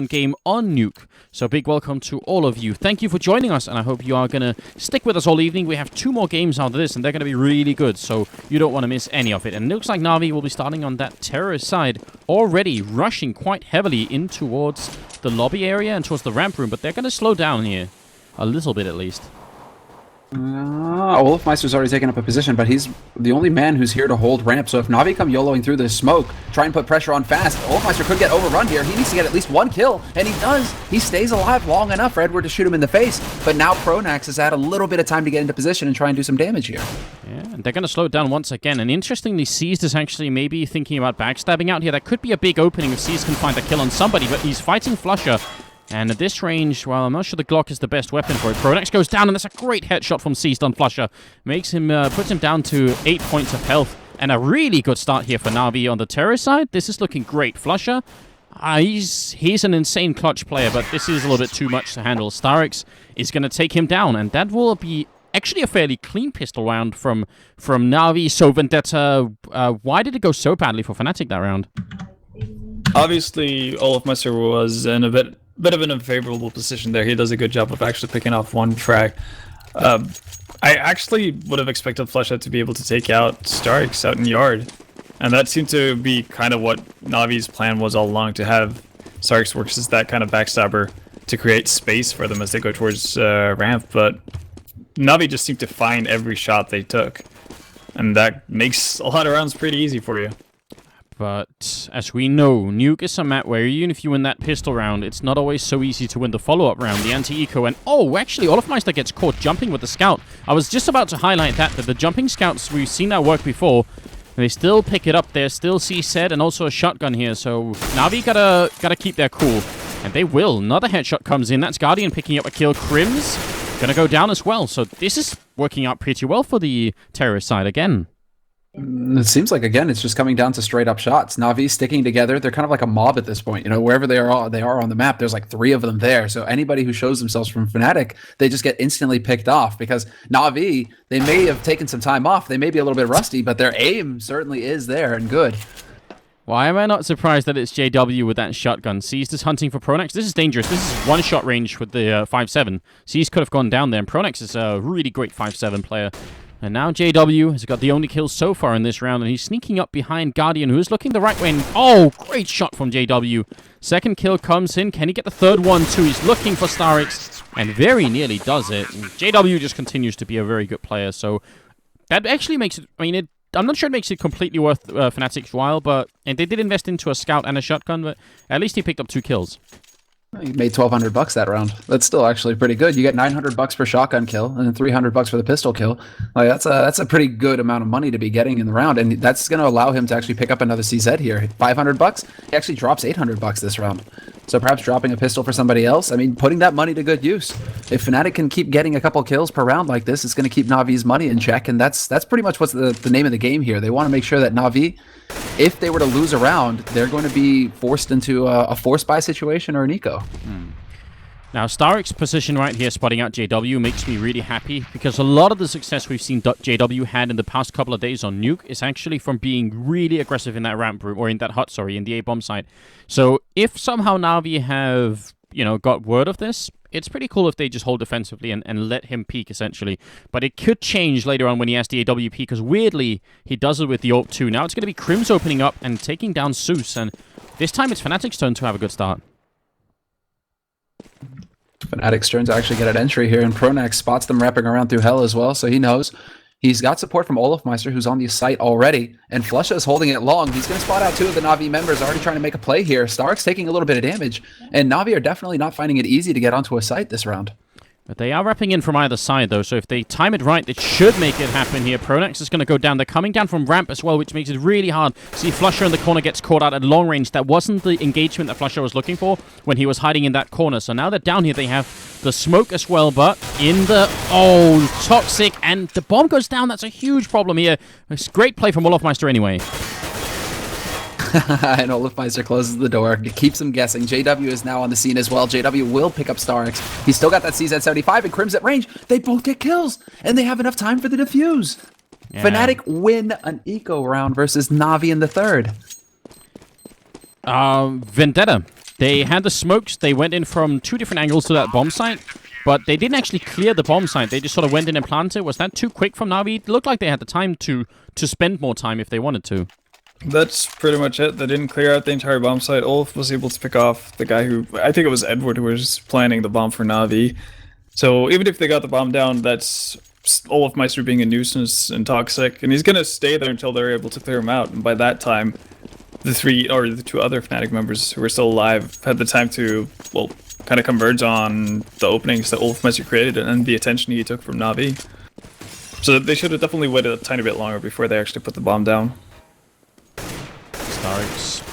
game on Nuke. So big welcome to all of you. Thank you for joining us, and I hope you are going to stick with us all evening. We have 2 more games out of this, and they're going to be really good, so you don't want to miss any of it. And it looks like Na'Vi will be starting on that terrorist side, already rushing quite heavily in towards the lobby area and towards the ramp room, but they're going to slow down here. A little bit, at least. Olofmeister's already taken up a position, but he's the only man who's here to hold ramp. So if Na'Vi come YOLOing through this smoke, try and put pressure on fast, Olofmeister could get overrun here. He needs to get at least 1 kill, and he does. He stays alive long enough for Edward to shoot him in the face, but now pronax has had a little bit of time to get into position and try and do some damage here. Yeah, and they're going to slow it down once again. And interestingly, Seized is actually maybe thinking about backstabbing out here. That could be a big opening if Seized can find a kill on somebody, but he's fighting flusha. And at this range, well, I'm not sure the Glock is the best weapon for it. pronax goes down, and that's a great headshot from Seized on flusha. Makes him, puts him down to 8 points of health. And a really good start here for Na'Vi on the terrorist side. This is looking great. flusha, he's an insane clutch player, but this is a little bit too much to handle. starix is going to take him down, and that will be actually a fairly clean pistol round from Na'Vi. So Vendetta, why did it go so badly for Fnatic that round? Obviously, olofmeister was in a bit of an unfavorable position there. He does a good job of actually picking off 1 frag. I actually would have expected flusha to be able to take out starix out in yard, and that seemed to be kind of what Na'Vi's plan was all along, to have starix works as that kind of backstabber to create space for them as they go towards ramp. But Na'Vi just seemed to find every shot they took, and that makes a lot of rounds pretty easy for you. But as we know, Nuke is a map where even if you win that pistol round, it's not always so easy to win the follow-up round, the anti-eco. And oh, actually, olofmeister gets caught jumping with the scout. I was just about to highlight that the jumping scouts, we've seen that work before. And they still pick it up. There's still CZ and also a shotgun here. So Na'Vi gotta keep their cool. And they will. Another headshot comes in. That's Guardian picking up a kill. KRiMZ gonna go down as well. So this is working out pretty well for the terrorist side again. It seems like, again, it's just coming down to straight up shots. Na'Vi sticking together. They're kind of like a mob at this point. You know, wherever they are on the map, there's like 3 of them there. So anybody who shows themselves from Fnatic, they just get instantly picked off, because Na'Vi, they may have taken some time off. They may be a little bit rusty, but their aim certainly is there and good. Why am I not surprised that it's JW with that shotgun? Seized is hunting for pronax. This is dangerous. This is 1-shot range with the 5-7. Seized could have gone down there, and pronax is a really great 5-7 player. And now JW has got the only kill so far in this round, and he's sneaking up behind Guardian, who is looking the right way. And oh, great shot from JW. Second kill comes in. Can he get the third one too? He's looking for starix, and very nearly does it. And JW just continues to be a very good player, so that actually makes it, I mean, I'm not sure it makes it completely worth Fnatic's while, but and they did invest into a scout and a shotgun, but at least he picked up 2 kills. You made $1,200 that round. That's still actually pretty good. You get $900 for shotgun kill and then $300 for the pistol kill. Like that's a pretty good amount of money to be getting in the round, and that's going to allow him to actually pick up another CZ here. $500. He actually drops $800 this round. So perhaps dropping a pistol for somebody else. I mean, putting that money to good use. If Fnatic can keep getting a couple kills per round like this, it's going to keep Na'Vi's money in check, and that's pretty much what's the name of the game here. They want to make sure that Na'Vi, if they were to lose a round, they're going to be forced into a force buy situation or an eco. Now, starix's position right here, spotting out JW, makes me really happy, because a lot of the success we've seen JW had in the past couple of days on Nuke is actually from being really aggressive in that ramp room, or in that hut, sorry, in the A-bomb site. So if somehow Na'Vi have, you know, got word of this, it's pretty cool if they just hold defensively and let him peek, essentially. But it could change later on when he has the AWP, because weirdly, he does it with the AWP too. Now it's going to be KRiMZ opening up and taking down Zeus, and this time it's Fnatic's turn to have a good start. Fnatic's turn to actually get an entry here, and pronax spots them wrapping around through hell as well, so he knows. He's got support from olofmeister, who's on the site already, and flusha is holding it long. He's going to spot out 2 of the Na'Vi members, already trying to make a play here. starix taking a little bit of damage, and Na'Vi are definitely not finding it easy to get onto a site this round. But they are wrapping in from either side, though, so if they time it right, it should make it happen here. pronax is going to go down. They're coming down from ramp as well, which makes it really hard. See, flusha in the corner gets caught out at long range. That wasn't the engagement that flusha was looking for when he was hiding in that corner. So now they're down here. They have the smoke as well, but in the... Oh, toxic, and the bomb goes down. That's a huge problem here. It's great play from olofmeister anyway. And olofmeister closes the door, keeps him guessing. JW is now on the scene as well. JW will pick up starix. He's still got that CZ75 and KRiMZ at range. They both get kills, and they have enough time for the defuse. Yeah. Fnatic win an eco round versus Na'Vi in the third. Vendetta. They had the smokes. They went in from 2 different angles to that bomb site, but they didn't actually clear the bomb site. They just sort of went in and planted. Was that too quick from Na'Vi? It looked like they had the time to spend more time if they wanted to. That's pretty much it. They didn't clear out the entire bomb site. Olaf was able to pick off the guy who, I think it was Edward, who was planning the bomb for Na'Vi. So even if they got the bomb down, that's olofmeister being a nuisance and toxic, and he's going to stay there until they're able to clear him out. And by that time, the 2 other Fnatic members who were still alive had the time to, well, kind of converge on the openings that olofmeister created and the attention he took from Na'Vi. So they should have definitely waited a tiny bit longer before they actually put the bomb down. Starix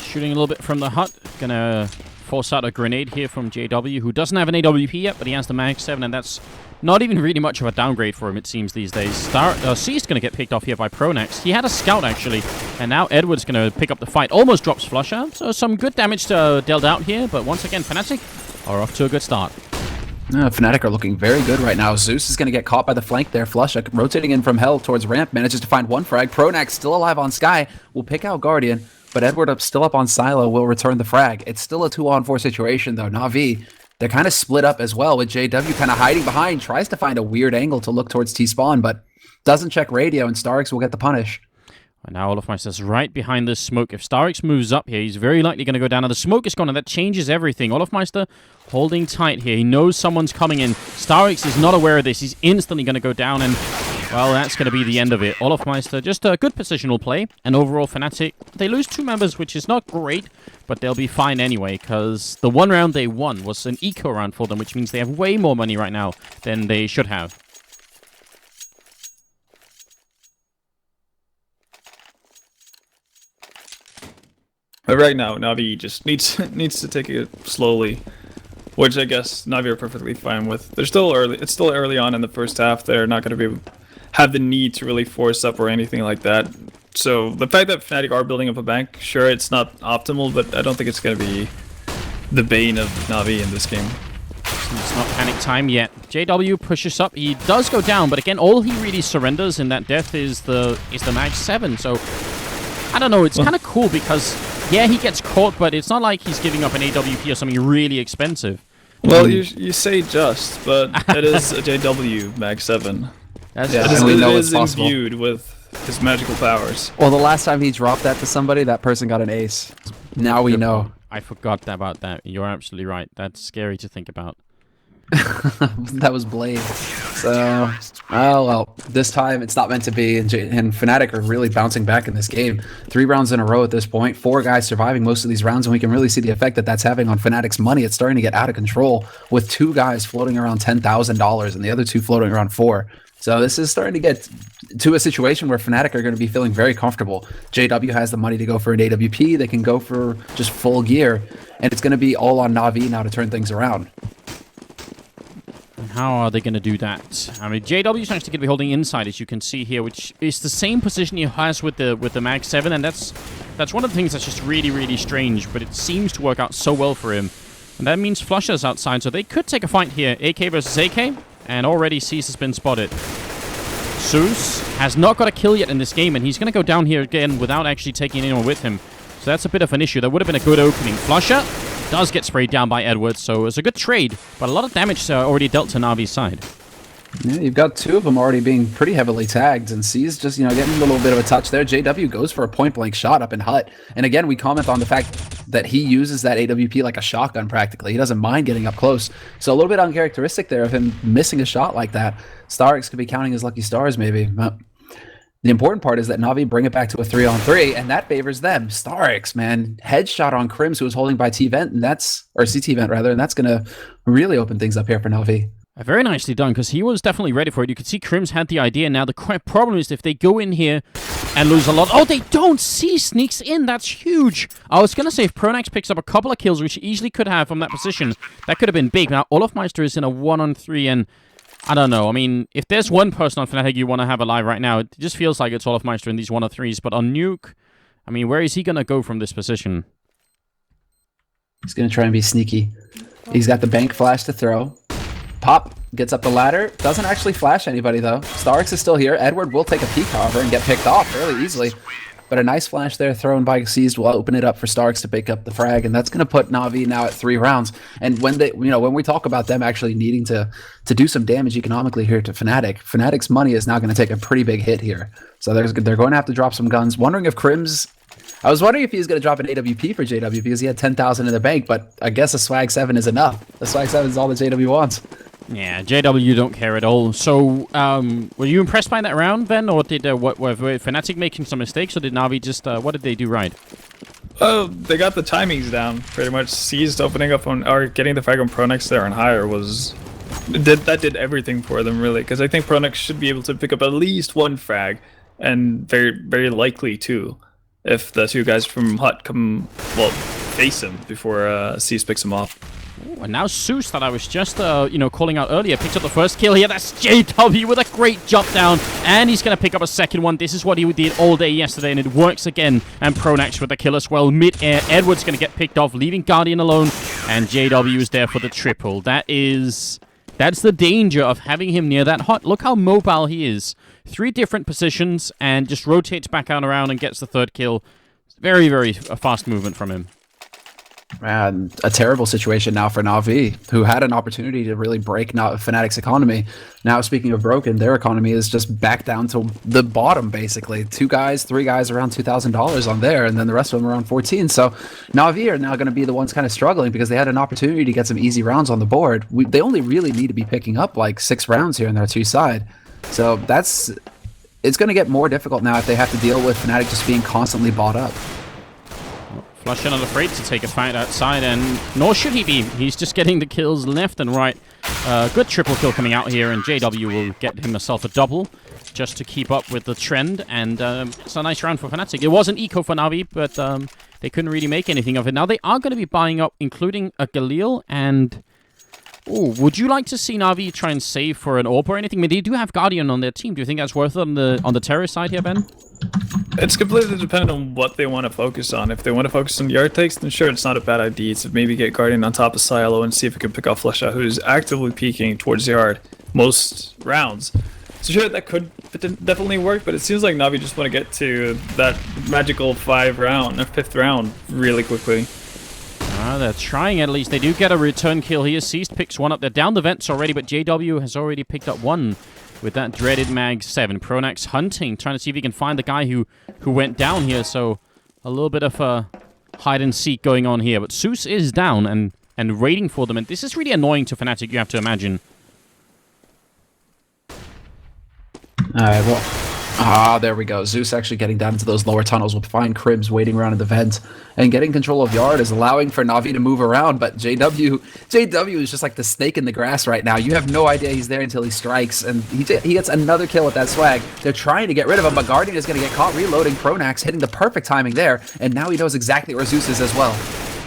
shooting a little bit from the hut. Gonna force out a grenade here from JW, who doesn't have an AWP yet, but he has the Mag 7, and that's not even really much of a downgrade for him, it seems, these days. C's gonna get picked off here by Pronax. He had a scout, actually, and now Edward's gonna pick up the fight. Almost drops flusha, so some good damage dealt out here, but once again, Fnatic are off to a good start. Fnatic are looking very good right now. Zeus is going to get caught by the flank there. flusha rotating in from hell towards ramp, manages to find 1 frag. Pronax still alive on Sky, will pick out Guardian, but Edward still up on Silo will return the frag. It's still a 2-on-4 situation though. Na'Vi, they're kind of split up as well, with JW kind of hiding behind, tries to find a weird angle to look towards T-spawn, but doesn't check radio, and starix will get the punish. And now olofmeister's right behind this smoke. If starix moves up here, he's very likely going to go down. Now the smoke is gone, and that changes everything. olofmeister holding tight here. He knows someone's coming in. starix is not aware of this. He's instantly going to go down, and, well, that's going to be the end of it. olofmeister, just a good positional play. And overall, Fnatic, they lose 2 members, which is not great, but they'll be fine anyway, because the 1 round they won was an eco round for them, which means they have way more money right now than they should have. But right now, Na'Vi just needs to take it slowly, which I guess Na'Vi are perfectly fine with. They're still early. It's still early on in the first half. They're not going to have the need to really force up or anything like that. So the fact that Fnatic are building up a bank, sure, it's not optimal, but I don't think it's going to be the bane of Na'Vi in this game. It's not panic time yet. JW pushes up. He does go down, but again, all he really surrenders in that death is the Mag 7. So I don't know. It's kind of cool because, yeah, he gets caught, but it's not like he's giving up an AWP or something really expensive. Well, you say just, but it is a JW Mag 7. That's it is imbued with his magical powers. Well, the last time he dropped that to somebody, that person got an ace. Now we know. I forgot about that. You're absolutely right. That's scary to think about. That was Blade. So, oh well, this time it's not meant to be, and Fnatic are really bouncing back in this game. 3 rounds in a row at this point, 4 guys surviving most of these rounds, and we can really see the effect that that's having on Fnatic's money. It's starting to get out of control, with 2 guys floating around $10,000 and the other 2 floating around 4. So this is starting to get to a situation where Fnatic are going to be feeling very comfortable. JW has the money to go for an AWP. They can go for just full gear, and it's going to be all on Na'Vi now to turn things around. How are they going to do that? I mean, JW is actually going to be holding inside, as you can see here, which is the same position he has with the Mag 7, and that's one of the things that's just really, really strange, but it seems to work out so well for him. And that means flusha's outside, so they could take a fight here. AK versus AK, and already Zeus has been spotted. Zeus has not got a kill yet in this game, and he's going to go down here again without actually taking anyone with him. So that's a bit of an issue. That would have been a good opening. flusha does get sprayed down by Edward, so it's a good trade, but a lot of damage already dealt to Na'Vi's side. Yeah, you've got 2 of them already being pretty heavily tagged, and C's just, getting a little bit of a touch there. JW goes for a point-blank shot up in hut, and again, we comment on the fact that he uses that AWP like a shotgun practically. He doesn't mind getting up close, so a little bit uncharacteristic there of him missing a shot like that. starix could be counting his lucky stars, maybe. But the important part is that Na'Vi bring it back to a 3-on-3, and that favors them. starix, man, headshot on KRiMZ, who was holding by T-Vent, and or CT-Vent rather, and that's going to really open things up here for Na'Vi. Very nicely done, because he was definitely ready for it. You could see KRiMZ had the idea. Now, the problem is if they go in here and lose a lot... Oh, they don't! C sneaks in! That's huge! I was going to say, if pronax picks up a couple of kills, which he easily could have from that position, that could have been big. Now, olofmeister is in a 1-on-3, and I don't know. I mean, if there's one person on Fnatic you want to have alive right now, it just feels like it's olofmeister in these 1-on-3s. But on Nuke, I mean, where is he going to go from this position? He's going to try and be sneaky. He's got the bank flash to throw. Pop gets up the ladder. Doesn't actually flash anybody, though. starix is still here. Edward will take a peek, however, and get picked off fairly easily. But a nice flash there thrown by Seized will open it up for starix to pick up the frag, and that's going to put Na'Vi now at 3 rounds. And when they, when we talk about them actually needing to do some damage economically here to Fnatic, Fnatic's money is now going to take a pretty big hit here. So they're going to have to drop some guns. Wondering if KRiMZ, I was wondering if he was going to drop an AWP for JW because he had 10,000 in the bank, but I guess a swag 7 is enough. The swag 7 is all that JW wants. Yeah, JW don't care at all. So, were you impressed by that round, Ben, or did were Fnatic making some mistakes, or did Na'Vi just what did they do right? Oh, they got the timings down pretty much. Seized opening up on or getting the frag on pronax there and higher that did everything for them really, because I think pronax should be able to pick up at least 1 frag, and very likely 2 if the 2 guys from Hut come face him before Seized picks him off. Ooh, and now Zeus, that I was just, calling out earlier, picks up the first kill here. That's JW with a great jump down, and he's going to pick up a second one. This is what he did all day yesterday, and it works again. And pronax with the kill as well. Mid-air, Edward's going to get picked off, leaving Guardian alone, and JW is there for the triple. That's the danger of having him near that Hut. Look how mobile he is. 3 different positions, and just rotates back out around and gets the 3rd kill. Very, very fast movement from him. Man, a terrible situation now for Na'Vi, who had an opportunity to really break Fnatic's economy. Now, speaking of broken, their economy is just back down to the bottom, basically. 3 guys around $2,000 on there, and then the rest of them around 14. So Na'Vi are now going to be the ones kind of struggling because they had an opportunity to get some easy rounds on the board. They only really need to be picking up like 6 rounds here on their 2 side. So it's going to get more difficult now if they have to deal with Fnatic just being constantly bought up. flusha not afraid to take a fight outside, and nor should he be. He's just getting the kills left and right. Good triple kill coming out here, and JW will get himself a double just to keep up with the trend, and it's a nice round for Fnatic. It was an eco for Na'Vi, but they couldn't really make anything of it. Now they are going to be buying up, including a Galil, and... Ooh, would you like to see Na'Vi try and save for an AWP or anything? I mean, they do have Guardian on their team. Do you think that's worth it on the terrorist side here, Ben? It's completely dependent on what they want to focus on. If they want to focus on yard takes, then sure, it's not a bad idea to maybe get Guardian on top of Silo and see if it can pick off flusha, who's actively peeking towards yard most rounds. So sure, that could definitely work, but it seems like Na'Vi just want to get to that magical 5th round really quickly. They're trying at least. They do get a return kill here. Seized picks one up. They're down the vents already, but JW has already picked up one with that dreaded mag 7. pronax hunting, trying to see if he can find the guy who went down here. So a little bit of a hide and seek going on here. But Zeus is down and waiting for them. And this is really annoying to Fnatic, you have to imagine. Alright, well... there we go. Zeus actually getting down into those lower tunnels will find KRiMZ waiting around in the vent. And getting control of yard is allowing for Na'Vi to move around, but JW is just like the snake in the grass right now. You have no idea he's there until he strikes, and he gets another kill with that swag. They're trying to get rid of him, but Guardian is going to get caught reloading. pronax hitting the perfect timing there, and now he knows exactly where Zeus is as well.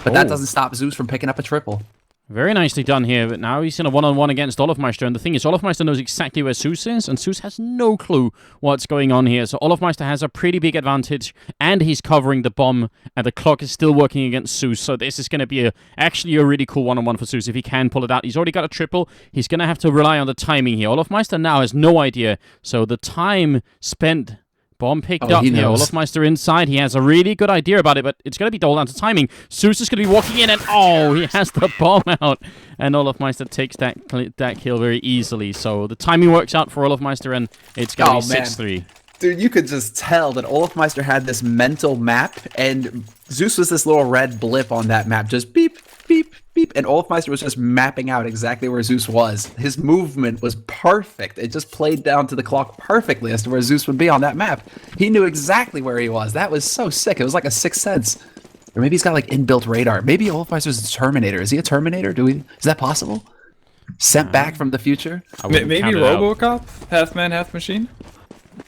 But that doesn't stop Zeus from picking up a triple. Very nicely done here, but now he's in a one-on-one against olofmeister, and the thing is, olofmeister knows exactly where Zeus is, and Zeus has no clue what's going on here, so olofmeister has a pretty big advantage, and he's covering the bomb, and the clock is still working against Zeus, so this is going to be actually a really cool one-on-one for Zeus if he can pull it out. He's already got a triple. He's going to have to rely on the timing here. olofmeister now has no idea, so the time spent... Bomb picked up here. olofmeister inside. He has a really good idea about it, but it's going to be all down to timing. Zeus is going to be walking in, and he has the bomb out. And olofmeister takes that kill very easily. So the timing works out for olofmeister, and it's going to be 6-3. Dude, you could just tell that olofmeister had this mental map, and Zeus was this little red blip on that map. Just beep, beep, beep. And olofmeister was just mapping out exactly where Zeus was. His movement was perfect. It just played down to the clock perfectly as to where Zeus would be on that map. He knew exactly where he was. That was so sick. It was like a sixth sense. Or maybe he's got like inbuilt radar. Maybe olofmeister's a Terminator. Is he a Terminator? Is that possible? Sent back from the future? Maybe RoboCop? Half man, half machine?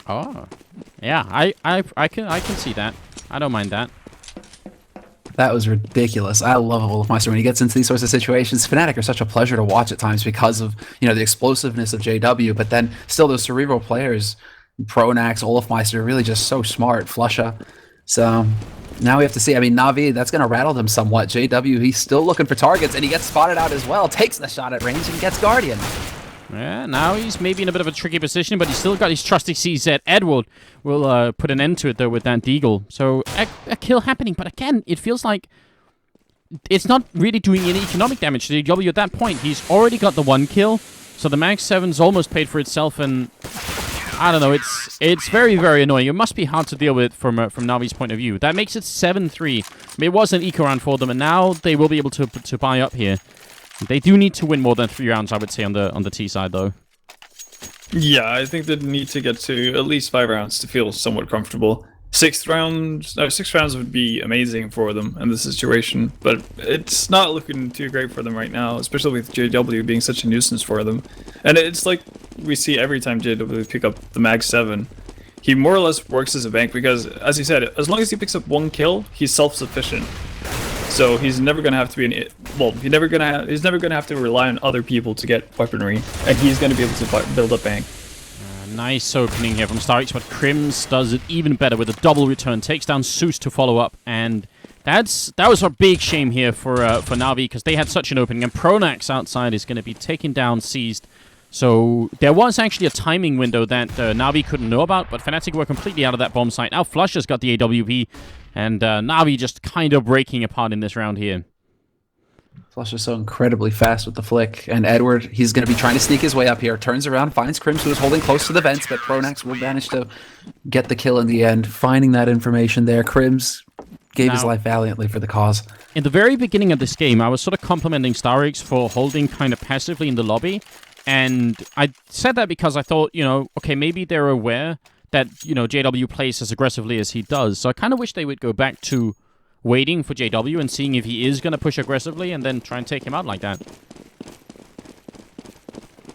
Oh, yeah, I can see that. I don't mind that. That was ridiculous. I love olofmeister when he gets into these sorts of situations. Fnatic are such a pleasure to watch at times because of the explosiveness of JW, but then still those cerebral players, pronax, olofmeister, really just so smart. flusha. So now we have to see. I mean, Na'Vi, that's going to rattle them somewhat. JW, he's still looking for targets, and he gets spotted out as well. Takes the shot at range and gets Guardian. Yeah, now he's maybe in a bit of a tricky position, but he's still got his trusty CZ. Edward will put an end to it, though, with that Deagle. So, a kill happening, but again, it feels like it's not really doing any economic damage to JW at that point. He's already got the 1 kill, so the Mag 7's almost paid for itself, and I don't know, it's very, very annoying. It must be hard to deal with from Na'Vi's point of view. That makes it 7-3. I mean, it was an eco round for them, and now they will be able to buy up here. They do need to win more than 3 rounds, I would say, on the T side, though. Yeah, I think they need to get to at least 5 rounds to feel somewhat comfortable. 6 rounds would be amazing for them in this situation, but it's not looking too great for them right now, especially with JW being such a nuisance for them. And it's like we see every time JW pick up the Mag 7. He more or less works as a bank because, as he said, as long as he picks up 1 kill, he's self-sufficient. So he's never gonna have to be he's never gonna have to rely on other people to get weaponry, and he's gonna be able to build up bank. Nice opening here from starix, but KRiMZ does it even better with a double return, takes down Zeus to follow up, and that was a big shame here for Na'Vi because they had such an opening, and pronax outside is going to be taken down, seized. So there was actually a timing window that Na'Vi couldn't know about, but Fnatic were completely out of that bomb site. Now flusha's got the AWP, and Na'Vi just kind of breaking apart in this round here. flusha's so incredibly fast with the flick, and Edward, he's going to be trying to sneak his way up here. Turns around, finds KRiMZ, who is holding close to the vents, but pronax will manage to get the kill in the end. Finding that information there, KRiMZ gave his life valiantly for the cause. In the very beginning of this game, I was sort of complimenting starix for holding kind of passively in the lobby. And I said that because I thought, okay, maybe they're aware that, JW plays as aggressively as he does. So I kind of wish they would go back to waiting for JW and seeing if he is going to push aggressively and then try and take him out like that.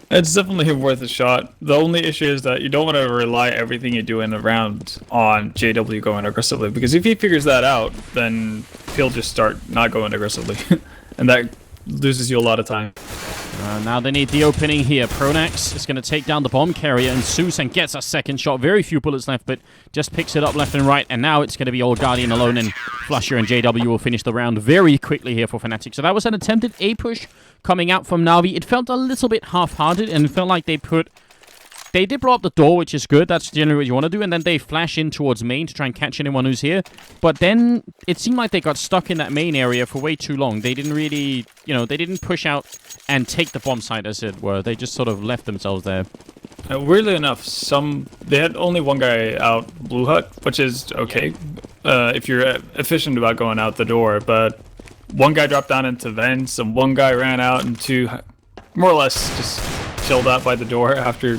It's definitely worth a shot. The only issue is that you don't want to rely everything you do in a round on JW going aggressively, because if he figures that out, then he'll just start not going aggressively, and that loses you a lot of time. Now they need the opening here. pronax is going to take down the bomb carrier, and Zeus and gets a second shot. Very few bullets left, but just picks it up left and right, and now it's going to be old Guardian alone, and flusha and JW will finish the round very quickly here for Fnatic. So that was an attempted A push coming out from Na'Vi. It felt a little bit half-hearted, and it felt like they did blow up the door, which is good. That's generally what you want to do. And then they flash in towards main to try and catch anyone who's here. But then it seemed like they got stuck in that main area for way too long. They didn't really, they didn't push out and take the bomb site, as it were. They just sort of left themselves there. Weirdly enough, they had only 1 guy out blue hut, which is okay if you're efficient about going out the door. But 1 guy dropped down into vents, and 1 guy ran out, and 2 more or less just chilled out by the door after,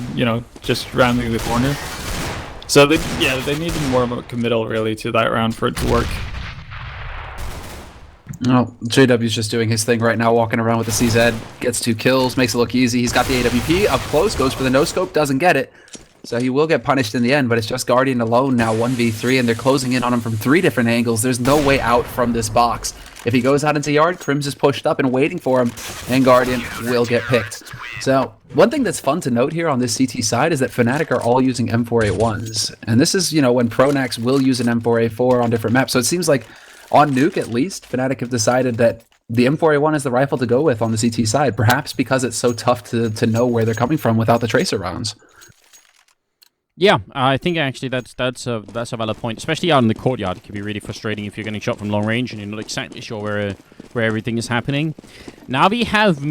just rounding the corner. So they needed more of a committal really to that round for it to work. No, JW's just doing his thing right now, walking around with the CZ, gets 2 kills, makes it look easy. He's got the AWP up close, goes for the no-scope, doesn't get it. So he will get punished in the end, but it's just Guardian alone now, 1v3, and they're closing in on him from 3 different angles. There's no way out from this box. If he goes out into yard, KRiMZ is pushed up and waiting for him, and Guardian will get picked. So one thing that's fun to note here on this CT side is that Fnatic are all using M4A1s. And this is, when pronax will use an M4A4 on different maps. So it seems like on Nuke, at least, Fnatic have decided that the M4A1 is the rifle to go with on the CT side, perhaps because it's so tough to know where they're coming from without the tracer rounds. Yeah, I think actually that's a valid point, especially out in the courtyard. It can be really frustrating if you're getting shot from long range and you're not exactly sure where everything is happening. Na'Vi have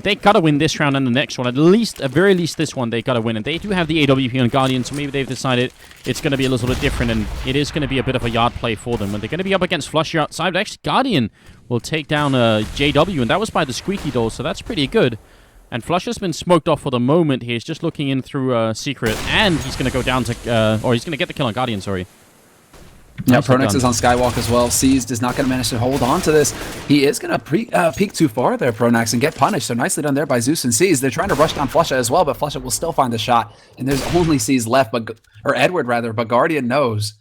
they got to win this round and the next one. At very least this one they got to win, and they do have the AWP on Guardian, so maybe they've decided it's going to be a little bit different, and it is going to be a bit of a yard play for them. And they're going to be up against flusha outside, but actually Guardian will take down JW, and that was by the squeaky door, so that's pretty good. And flusha's been smoked off for the moment. He's just looking in through secret, and he's going to go down to, he's going to get the kill on Guardian, sorry. Yeah, pronax is on Skywalk as well. Seized is not going to manage to hold on to this. He is going to peek too far there, pronax, and get punished. So nicely done there by Zeus and Seized. They're trying to rush down flusha as well, but flusha will still find the shot. And there's only Seized left, or Edward rather, but Guardian knows.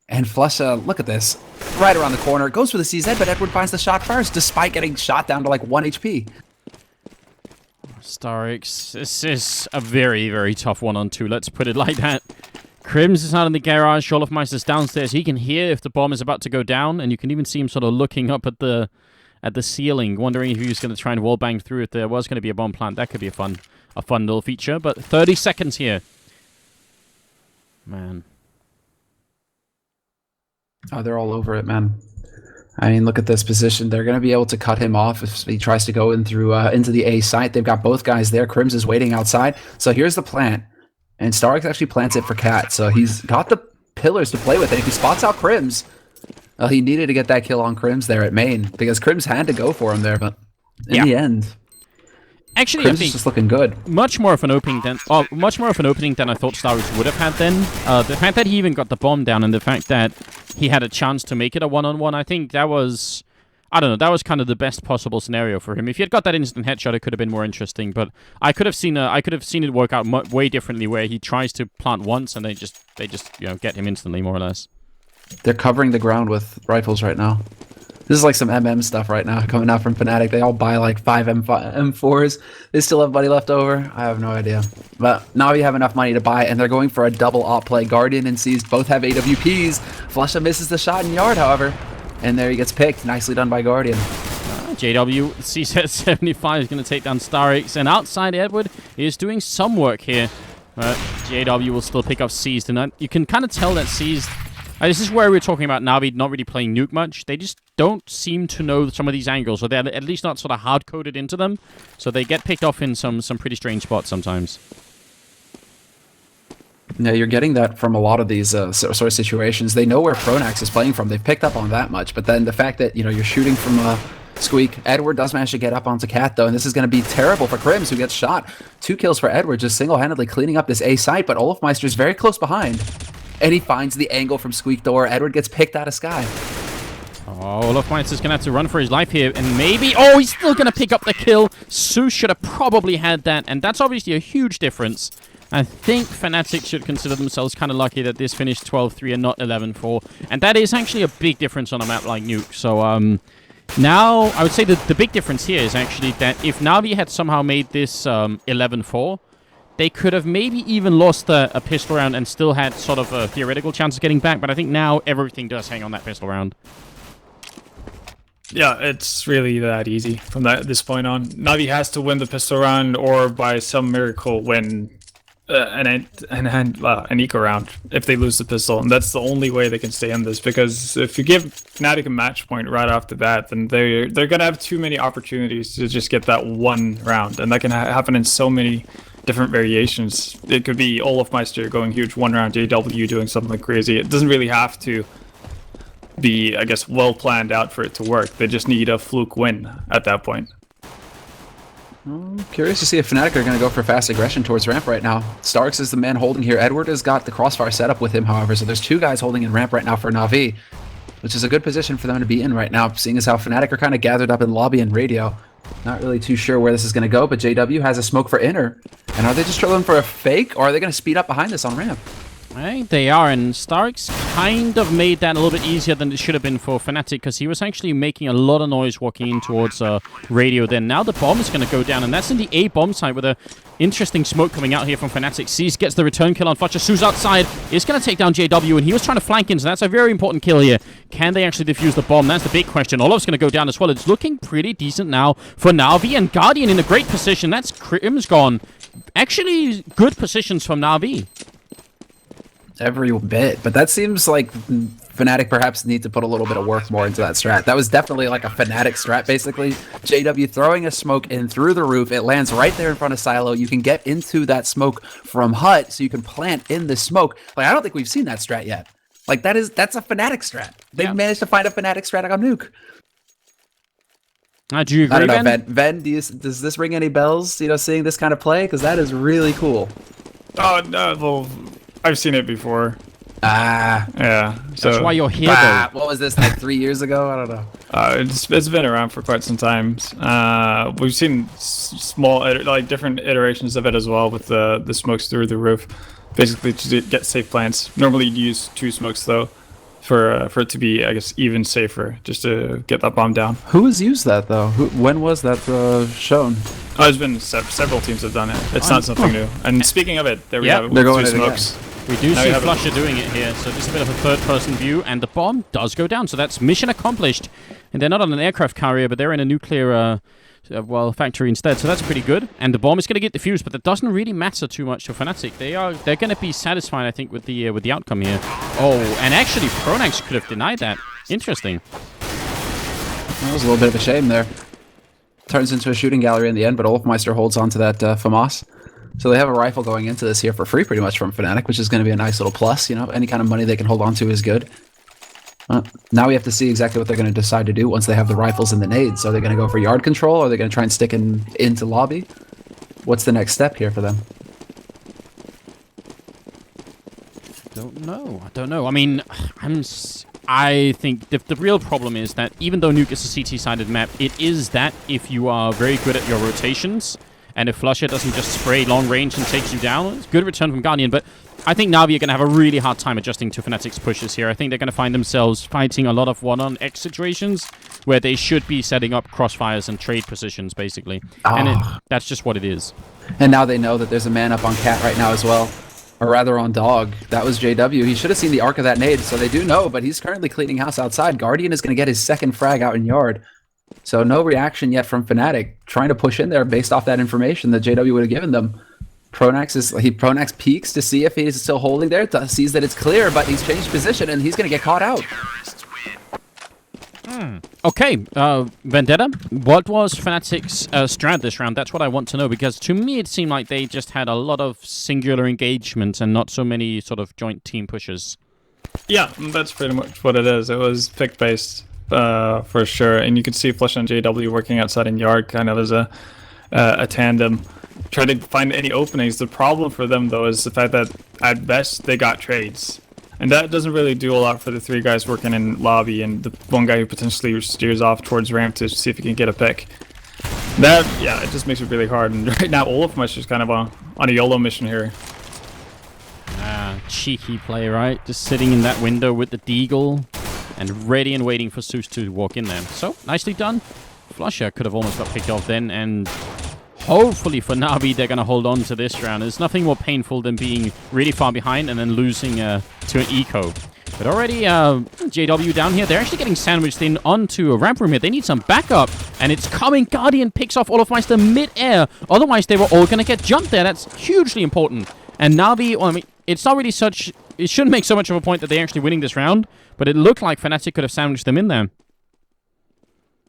And flusha, look at this. Right around the corner. Goes for the CZ, but Edward finds the shot first, despite getting shot down to like 1 HP. starix, this is a very, very tough 1-on-2, let's put it like that. KRiMZ is out in the garage, olofmeister's downstairs. He can hear if the bomb is about to go down, and you can even see him sort of looking up at the at the ceiling, wondering if he was going to try and wall bang through if there was going to be a bomb plant. That could be a fun little feature. But 30 seconds here. Man. Oh, they're all over it, man. I mean, look at this position. They're going to be able to cut him off if he tries to go in through into the A site. They've got both guys there. KRiMZ is waiting outside. So here's the plant. And starix actually plants it for Cat. So he's got the pillars to play with. And if he spots out KRiMZ, well, he needed to get that kill on KRiMZ there at main. Because KRiMZ had to go for him there. But in the end... Actually, KRiMZ I think is just looking good. Much more of an opening than I thought starix would have had then. The fact that he even got the bomb down and the fact that he had a chance to make it a one-on-one, I think that was, I don't know, that was kind of the best possible scenario for him. If he had got that instant headshot, it could have been more interesting. But I could have seen it work out way differently, where he tries to plant once and they just get him instantly, more or less. They're covering the ground with rifles right now. This is like some MM stuff right now coming out from Fnatic. They all buy like 5 M4s. They still have money left over. I have no idea. But Na'Vi have enough money to buy, and they're going for a double op play. Guardian and Seized both have AWPs. flusha misses the shot in yard, however. And there he gets picked. Nicely done by Guardian. JW sees at 75 is going to take down starix. And outside, Edward is doing some work here. But JW will still pick up Seized. And you can kind of tell that Seized... this is where we're talking about Na'Vi not really playing nuke much. They just don't seem to know some of these angles, or they're at least not sort of hard-coded into them. So they get picked off in some pretty strange spots sometimes. Yeah, you're getting that from a lot of these sort of situations. They know where pronax is playing from. They've picked up on that much. But then the fact that, you're shooting from Squeak. Edward does manage to get up onto Cat, though, and this is going to be terrible for KRiMZ, who gets shot. 2 kills for Edward, just single-handedly cleaning up this A site, but olofmeister is very close behind. And he finds the angle from Squeak door. Edward gets picked out of Sky. Oh, olofmeister's going to have to run for his life here. And maybe... Oh, he's still going to pick up the kill. Zeus should have probably had that. And that's obviously a huge difference. I think Fnatic should consider themselves kind of lucky that this finished 12-3 and not 11-4. And that is actually a big difference on a map like Nuke. So, now, I would say that the big difference here is actually that if Na'Vi had somehow made this 11-4... they could have maybe even lost a pistol round and still had sort of a theoretical chance of getting back, but I think now everything does hang on that pistol round. Yeah, it's really that easy from this point on. Na'Vi has to win the pistol round or by some miracle win an eco round if they lose the pistol, and that's the only way they can stay in this, because if you give Fnatic a match point right off the bat, then they're gonna have too many opportunities to just get that one round, and that can happen in so many different variations. It could be olofmeister going huge one round, JW doing something crazy. It doesn't really have to be, I guess, well planned out for it to work. They just need a fluke win at that point. I'm curious to see if Fnatic are going to go for fast aggression towards ramp right now. starix is the man holding here. Edward has got the crossfire set up with him, however, so there's 2 guys holding in ramp right now for Na'Vi, which is a good position for them to be in right now, seeing as how Fnatic are kind of gathered up in lobby and radio. Not really too sure where this is going to go, but JW has a smoke for inner. And are they just struggling for a fake, or are they going to speed up behind this on ramp? Right, they are, and starix kind of made that a little bit easier than it should have been for Fnatic, because he was actually making a lot of noise walking in towards radio then. Now the bomb is going to go down, and that's in the A bomb side with a interesting smoke coming out here from Fnatic. Seized gets the return kill on flusha. Zeus outside is going to take down JW, and he was trying to flank in, so that's a very important kill here. Can they actually defuse the bomb? That's the big question. Olof's going to go down as well. It's looking pretty decent now for Na'Vi, and Guardian in a great position. That's KRiMZ gone. Actually, good positions from Na'Vi. Every bit, but that seems like Fnatic perhaps need to put a little bit of work more into that strat. That was definitely like a Fnatic strat, basically. JW throwing a smoke in through the roof. It lands right there in front of Silo. You can get into that smoke from Hut, so you can plant in the smoke. Like, I don't think we've seen that strat yet. Like, that's a Fnatic strat. They've managed to find a Fnatic strat on Nuke. Do you agree, I don't know, Ben? Ben, does this ring any bells, seeing this kind of play? Because that is really cool. Oh, no, well... I've seen it before. Yeah. So that's why you're here, though. What was this, like 3 years ago? I don't know. It's been around for quite some time. We've seen small, different iterations of it as well, with the smokes through the roof, basically to get safe plants. Normally you'd use 2 smokes though, for it to be, I guess, even safer, just to get that bomb down. Who has used that though? When was that shown? Oh, there's been several teams have done it. It's not something new. And speaking of it, there we have it with they're going 2 it smokes. We do see flusha doing it here, so just a bit of a third-person view, and the bomb does go down, so that's mission accomplished. And they're not on an aircraft carrier, but they're in a nuclear, factory instead, so that's pretty good. And the bomb is going to get defused, but that doesn't really matter too much to Fnatic. They're going to be satisfied, I think, with the outcome here. Oh, and actually, Pronax could have denied that. Interesting. That was a little bit of a shame there. Turns into a shooting gallery in the end, but olofmeister holds on to that FAMAS. So they have a rifle going into this here for free pretty much from Fnatic, which is going to be a nice little plus. You know, any kind of money they can hold on to is good. Now we have to see exactly what they're going to decide to do once they have the rifles and the nades. Are they going to go for yard control? Or are they going to try and stick into lobby? What's the next step here for them? I don't know. I mean, I think the real problem is that even though Nuke is a CT-sided map, it is that if you are very good at your rotations, and if flusha doesn't just spray long range and takes you down, it's good return from Guardian, but I think Na'Vi are going to have a really hard time adjusting to Fnatic's pushes here. I think they're going to find themselves fighting a lot of one-on-X situations where they should be setting up crossfires and trade positions, basically. And that's just what it is. And now they know that there's a man up on Cat right now as well. Or rather on Dog. That was JW. He should have seen the arc of that nade, so they do know, but he's currently cleaning house outside. Guardian is going to get his second frag out in yard. So no reaction yet from Fnatic, trying to push in there based off that information that JW would have given them. Pronax peeks to see if he's still holding there, sees that it's clear, but he's changed position and he's going to get caught out. Okay, Vendetta, what was Fnatic's strat this round? That's what I want to know, because to me it seemed like they just had a lot of singular engagement and not so many sort of joint team pushes. Yeah, that's pretty much what it is. It was pick-based for sure, and you could see flusha and JW working outside in yard kind of as a tandem, trying to find any openings. The problem for them, though, is the fact that at best they got trades. And that doesn't really do a lot for the three guys working in lobby and the one guy who potentially steers off towards ramp to see if he can get a pick. That, yeah, it just makes it really hard. And right now, olofmeister is kind of on a YOLO mission here. Cheeky play, right? Just sitting in that window with the deagle and ready and waiting for Zeus to walk in there. So, nicely done. flusha could have almost got picked off then, and hopefully for Na'Vi, they're going to hold on to this round. There's nothing more painful than being really far behind and then losing to an eco. But already, JW down here, they're actually getting sandwiched in onto a ramp room here. They need some backup, and it's coming. Guardian picks off olofmeister mid-air. Otherwise, they were all going to get jumped there. That's hugely important. And Na'Vi, well, I mean, it's not really such... It shouldn't make so much of a point that they're actually winning this round, but it looked like Fnatic could have sandwiched them in there.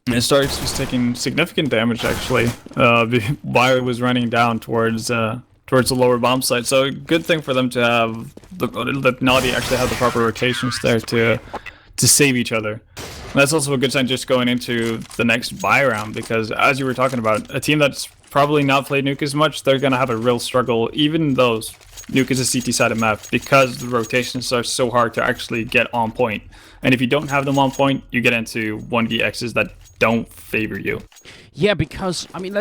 And starix was taking significant damage, actually, while it was running down towards the lower bomb site. So good thing for them to have that Na'Vi actually have the proper rotations there to save each other. And that's also a good sign just going into the next buy round, because as you were talking about, a team that's probably not played Nuke as much, they're going to have a real struggle, even though Nuke is a CT-sided map, because the rotations are so hard to actually get on point. And if you don't have them on point, you get into 1v(x)s that don't favor you. Yeah, because, I mean,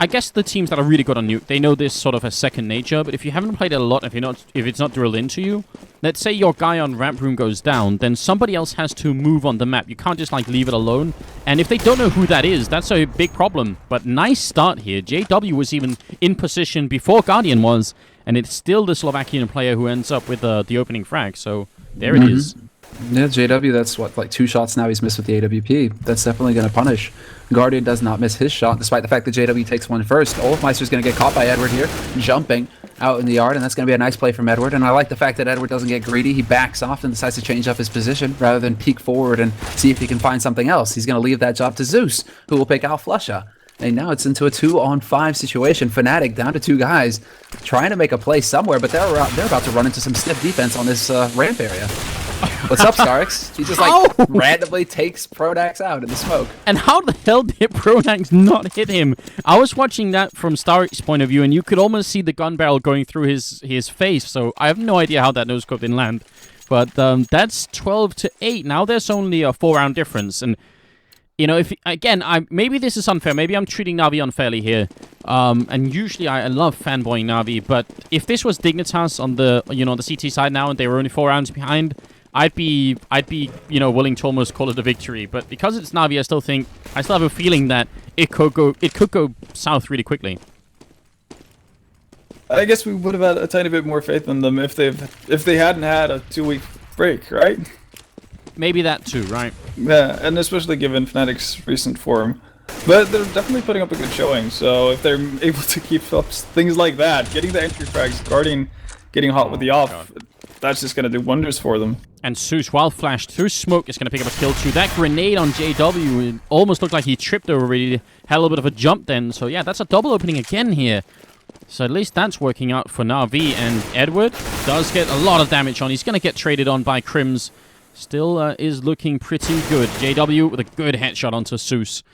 I guess the teams that are really good on Nuke, they know this sort of as second nature, but if you haven't played it a lot, if it's not drilled into you, let's say your guy on ramp room goes down, then somebody else has to move on the map. You can't just, like, leave it alone. And if they don't know who that is, that's a big problem. But nice start here. JW was even in position before Guardian was, and it's still the Slovakian player who ends up with the opening frag, so there it is. Yeah, JW, that's what, like 2 shots now he's missed with the AWP. That's definitely going to punish. Guardian does not miss his shot, despite the fact that JW takes one first. olofmeister's going to get caught by Edward here, jumping out in the yard, and that's going to be a nice play from Edward. And I like the fact that Edward doesn't get greedy. He backs off and decides to change up his position rather than peek forward and see if he can find something else. He's going to leave that job to Zeus, who will pick out flusha. And now it's into a 2-on-5 situation. Fnatic down to 2 guys, trying to make a play somewhere, but they're about to run into some stiff defense on this ramp area. What's up, starix? He just randomly takes pronax out in the smoke. And how the hell did pronax not hit him? I was watching that from starix's point of view, and you could almost see the gun barrel going through his face. So I have no idea how that no-scope didn't land. But that's 12-8. Now there's only a 4-round difference, and you know, if again, maybe this is unfair. Maybe I'm treating Na'Vi unfairly here. And usually I love fanboying Na'Vi, but if this was Dignitas on the the CT side now, and they were only 4 rounds behind, I'd be willing to almost call it a victory. But because it's Na'Vi, I still have a feeling that it could go south really quickly. I guess we would have had a tiny bit more faith in them if they hadn't had a 2-week break, right? Maybe that too, right? Yeah, and especially given Fnatic's recent form. But they're definitely putting up a good showing, so if they're able to keep up things like that, getting the entry frags, Guardian getting hot with the off, that's just going to do wonders for them. And Zeus, while flashed through smoke, is going to pick up a kill too. That grenade on JW, it almost looked like he tripped over it. He had a little bit of a jump then. So yeah, that's a double opening again here. So at least that's working out for Na'Vi. And Edward does get a lot of damage on. He's going to get traded on by KRiMZ. Still is looking pretty good. JW with a good headshot onto Zeus.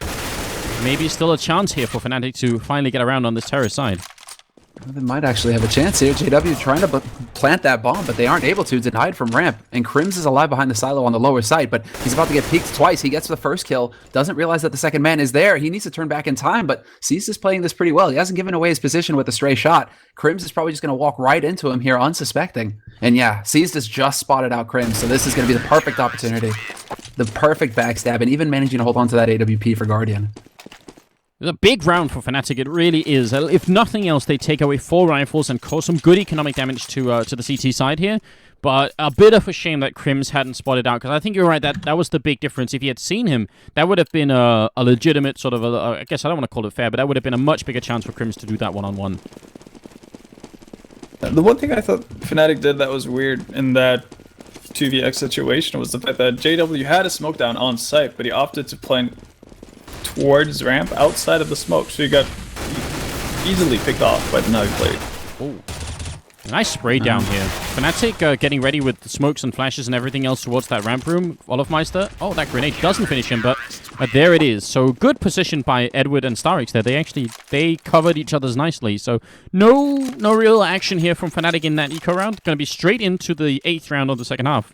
Maybe still a chance here for Fnatic to finally get around on this terror side. Well, they might actually have a chance here. JW trying to plant that bomb, but they aren't able to. Denied from ramp. And KRiMZ is alive behind the silo on the lower side, but he's about to get peeked twice. He gets the first kill, doesn't realize that the second man is there. He needs to turn back in time, but Zeus is playing this pretty well. He hasn't given away his position with a stray shot. KRiMZ is probably just going to walk right into him here unsuspecting. And yeah, Zeus has just spotted out KRiMZ, so this is going to be the perfect opportunity. The perfect backstab, and even managing to hold on to that AWP for Guardian. It's a big round for Fnatic, it really is. If nothing else, they take away 4 rifles and cause some good economic damage to the CT side here. But a bit of a shame that KRiMZ hadn't spotted out, because I think you're right, that was the big difference. If he had seen him, that would have been a legitimate sort of, I guess I don't want to call it fair, but that would have been a much bigger chance for KRiMZ to do that one-on-one. The one thing I thought Fnatic did that was weird in that 2vx situation was the fact that JW had a smoke down on site, but he opted to plant towards ramp outside of the smoke, so he got easily picked off by the Na'Vi player. Oh, nice spray down here. Fnatic getting ready with the smokes and flashes and everything else towards that ramp room. olofmeister. Oh, that grenade doesn't finish him, but there it is. So good position by Edward and starix there. They covered each other's nicely. So no real action here from Fnatic in that eco round. Going to be straight into the 8th round of the second half.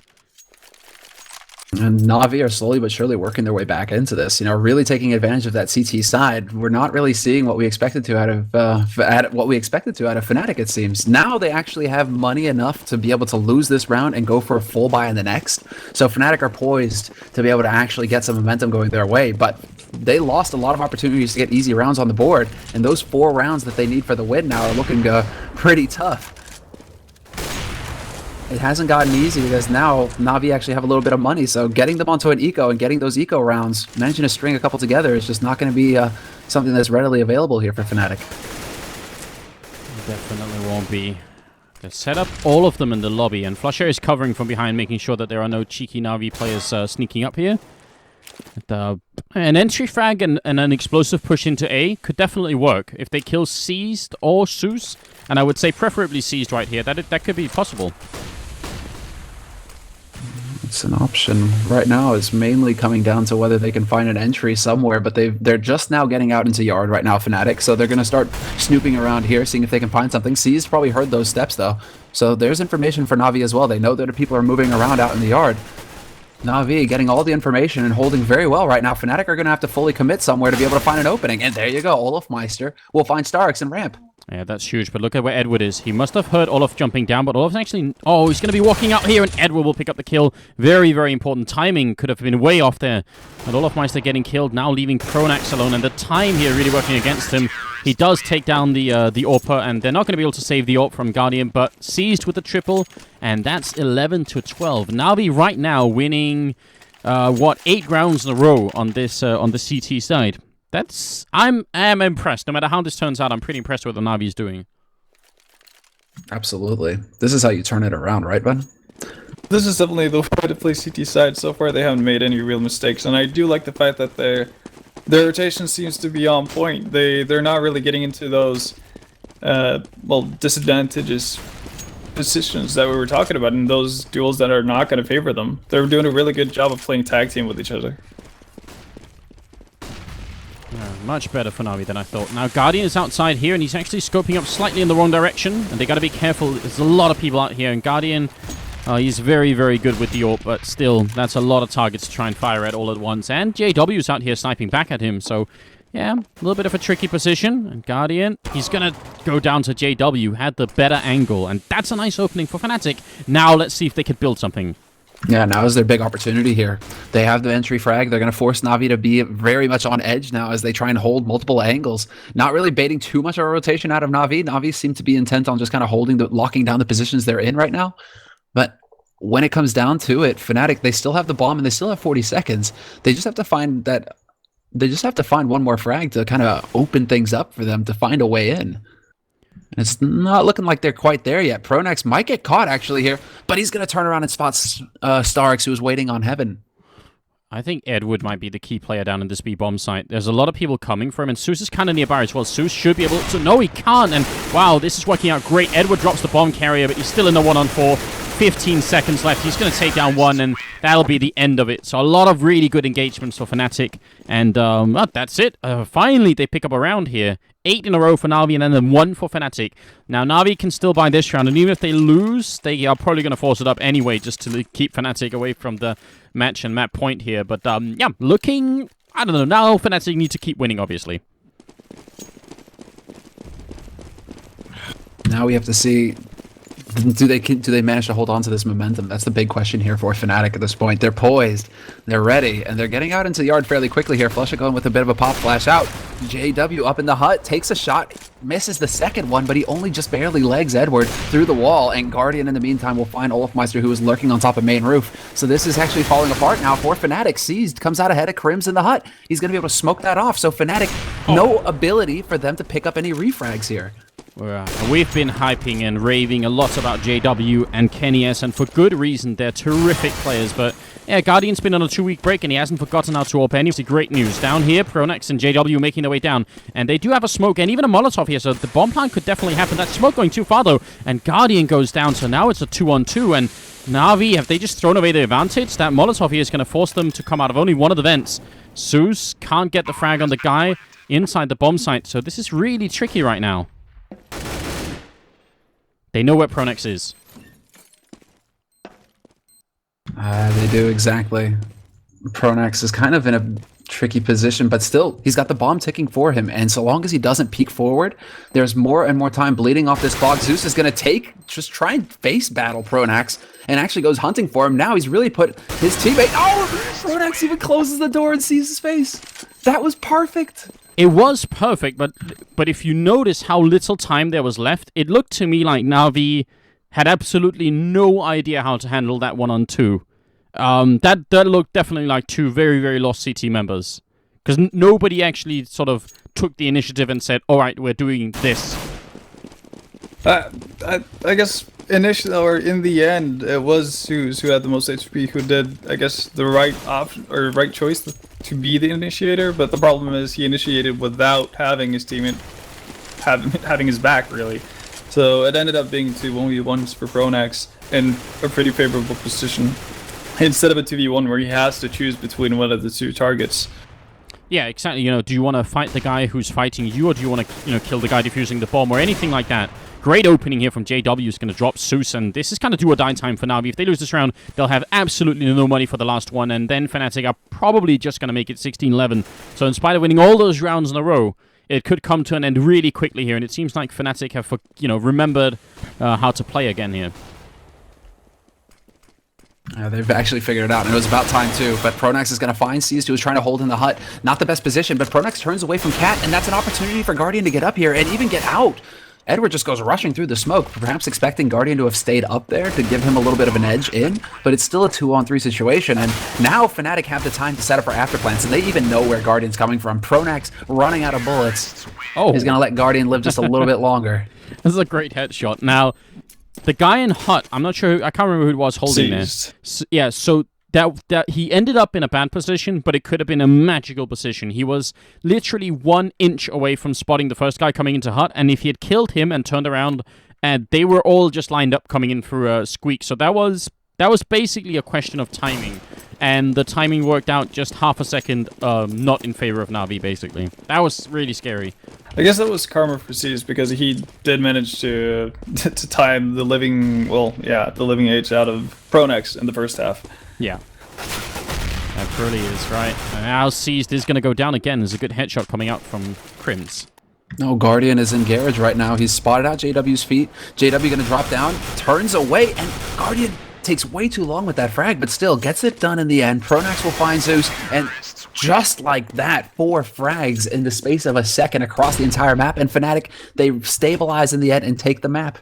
And Na'Vi are slowly but surely working their way back into this. You know, really taking advantage of that CT side. We're not really seeing what we expected to out of Fnatic. It seems now they actually have money enough to be able to lose this round and go for a full buy in the next. So Fnatic are poised to be able to actually get some momentum going their way. But they lost a lot of opportunities to get easy rounds on the board, and those 4 rounds that they need for the win now are looking pretty tough. It hasn't gotten easy because now Na'Vi actually have a little bit of money, so getting them onto an eco and getting those eco rounds, managing to string a couple together is just not going to be something that's readily available here for Fnatic. Definitely won't be. They set up all of them in the lobby, and flusha is covering from behind, making sure that there are no cheeky Na'Vi players sneaking up here. An entry frag and an explosive push into A could definitely work if they kill Seized or Zeus, and I would say preferably Seized right here. That could be possible. It's an option. Right now is mainly coming down to whether they can find an entry somewhere, but they're just now getting out into yard right now, Fnatic, so they're going to start snooping around here, seeing if they can find something. Seized probably heard those steps, though, so there's information for Na'Vi as well. They know that people are moving around out in the yard. Na'Vi getting all the information and holding very well right now. Fnatic are going to have to fully commit somewhere to be able to find an opening, and there you go. olofmeister will find starix and ramp. Yeah, that's huge, but look at where Edward is. He must have heard Olof jumping down, but Olof's actually... Oh, he's going to be walking out here, and Edward will pick up the kill. Very, very important. Timing could have been way off there. And olofmeister getting killed, now leaving pronax alone, and the time here really working against him. He does take down the AWPer, and they're not going to be able to save the AWP from Guardian, but Seized with the triple, and that's 11-12. Na'Vi right now winning, 8 rounds in a row on this on the CT side. I am impressed. No matter how this turns out, I'm pretty impressed with what the Na'Vi is doing. Absolutely. This is how you turn it around, right, bud? This is definitely the way to play CT side. So far, they haven't made any real mistakes, and I do like the fact that their rotation seems to be on point. They're not really getting into those disadvantageous positions that we were talking about in those duels that are not going to favor them. They're doing a really good job of playing tag team with each other. Yeah, much better for Na'Vi than I thought. Now, Guardian is outside here, and he's actually scoping up slightly in the wrong direction, and they got to be careful. There's a lot of people out here, and Guardian, he's very, very good with the AWP, but still, that's a lot of targets to try and fire at all at once. And JW's out here sniping back at him, so yeah, a little bit of a tricky position. And Guardian, he's going to go down to JW, had the better angle, and that's a nice opening for Fnatic. Now, let's see if they could build something. Yeah, now is their big opportunity here. They have the entry frag. They're going to force Na'Vi to be very much on edge now as they try and hold multiple angles. Not really baiting too much of a rotation out of Na'Vi. Na'Vi seem to be intent on just kind of locking down the positions they're in right now. But when it comes down to it, Fnatic, they still have the bomb and they still have 40 seconds. They just have to find that. They just have to find one more frag to kind of open things up for them to find a way in. It's not looking like they're quite there yet. Pronax might get caught actually here, but he's going to turn around and spot starix, who was waiting on heaven. I think Edward might be the key player down in this B bomb site. There's a lot of people coming for him, and Zeus is kind of nearby as well. Zeus should be able to... No, he can't, and wow, this is working out great. Edward drops the bomb carrier, but he's still in the 1-on-4. 15 seconds left. He's going to take down one, and that'll be the end of it. So a lot of really good engagements for Fnatic, and that's it. Finally, they pick up a round here. 8 in a row for Na'Vi, and then 1 for Fnatic. Now, Na'Vi can still buy this round, and even if they lose, they are probably going to force it up anyway, just to keep Fnatic away from the match and map point here. But, yeah, looking... I don't know. Now Fnatic need to keep winning, obviously. Now we have to see... Do they manage to hold on to this momentum? That's the big question here for Fnatic at this point. They're poised, they're ready, and they're getting out into the yard fairly quickly here. flusha going with a bit of a pop flash out. JW up in the hut, takes a shot, misses the second one, but he only just barely legs Edward through the wall, and Guardian in the meantime will find olofmeister, who is lurking on top of main roof. So this is actually falling apart now for Fnatic. Seized comes out ahead of KRiMZ in the hut. He's going to be able to smoke that off, so Fnatic, no ability for them to pick up any refrags here. We've been hyping and raving a lot about JW and KennyS, and for good reason. They're terrific players, but yeah, Guardian's been on a 2-week break, and he hasn't forgotten how to AWP any. It's great news. Down here, pronax and JW making their way down, and they do have a smoke and even a Molotov here, so the bomb plant could definitely happen. That smoke going too far, though, and Guardian goes down, so now it's a 2-on-2, and Na'Vi, have they just thrown away the advantage? That Molotov here is going to force them to come out of only one of the vents. Zeus can't get the frag on the guy inside the bomb site, so this is really tricky right now. They know where pronax is. They do, exactly. Pronax is kind of in a tricky position, but still, he's got the bomb ticking for him, and so long as he doesn't peek forward, there's more and more time bleeding off this clock. Zeus is going to just try and face battle pronax, and actually goes hunting for him. Now he's really put his teammate... Oh! Pronax even closes the door and sees his face. That was perfect. It was perfect, but if you notice how little time there was left, it looked to me like Na'Vi had absolutely no idea how to handle that 1-on-2. That looked definitely like 2 very, very lost CT members. Because nobody actually sort of took the initiative and said, all right, we're doing this. I guess initially, or in the end, it was Zeus who had the most HP, who did, I guess, the right option or right choice to be the initiator. But the problem is he initiated without having his teammate having his back, really. So it ended up being 2 1v1s for pronax in a pretty favorable position, instead of a 2v1 where he has to choose between one of the 2 targets. Yeah, exactly. You know, do you want to fight the guy who's fighting you, or do you want to, kill the guy defusing the bomb, or anything like that? Great opening here from JW is going to drop Zeus, and this is kind of do or die time for Na'Vi. If they lose this round, they'll have absolutely no money for the last one, and then Fnatic are probably just going to make it 16-11. So in spite of winning all those rounds in a row, it could come to an end really quickly here, and it seems like Fnatic have, remembered how to play again here. They've actually figured it out, and it was about time too. But pronax is going to find Seized, who was trying to hold in the hut. Not the best position, but pronax turns away from Cat, and that's an opportunity for Guardian to get up here and even get out. Edward just goes rushing through the smoke, perhaps expecting Guardian to have stayed up there to give him a little bit of an edge in, but it's still a 2-on-3 situation, and now Fnatic have the time to set up for afterplants, and they even know where Guardian's coming from. Pronax running out of bullets. Oh, he's going to let Guardian live just a little bit longer. This is a great headshot. Now, the guy in hut, I'm not sure, I can't remember who it was holding Seized. there. So that he ended up in a bad position, but it could have been a magical position. He was literally 1 inch away from spotting the first guy coming into hut, and if he had killed him and turned around, and they were all just lined up coming in through a squeak. So that was basically a question of timing, and the timing worked out just half a second not in favor of Na'Vi, basically. That was really scary. I guess that was karma for Zeus, because he did manage to time the living age out of pronax in the first half. Yeah. That really is, right. And now Seized is going to go down again. There's a good headshot coming out from KRiMZ. No, Guardian is in garage right now. He's spotted out JW's feet. JW going to drop down, turns away, and Guardian takes way too long with that frag, but still gets it done in the end. Pronax will find Zeus, and just like that, 4 frags in the space of a second across the entire map, and Fnatic, they stabilize in the end and take the map.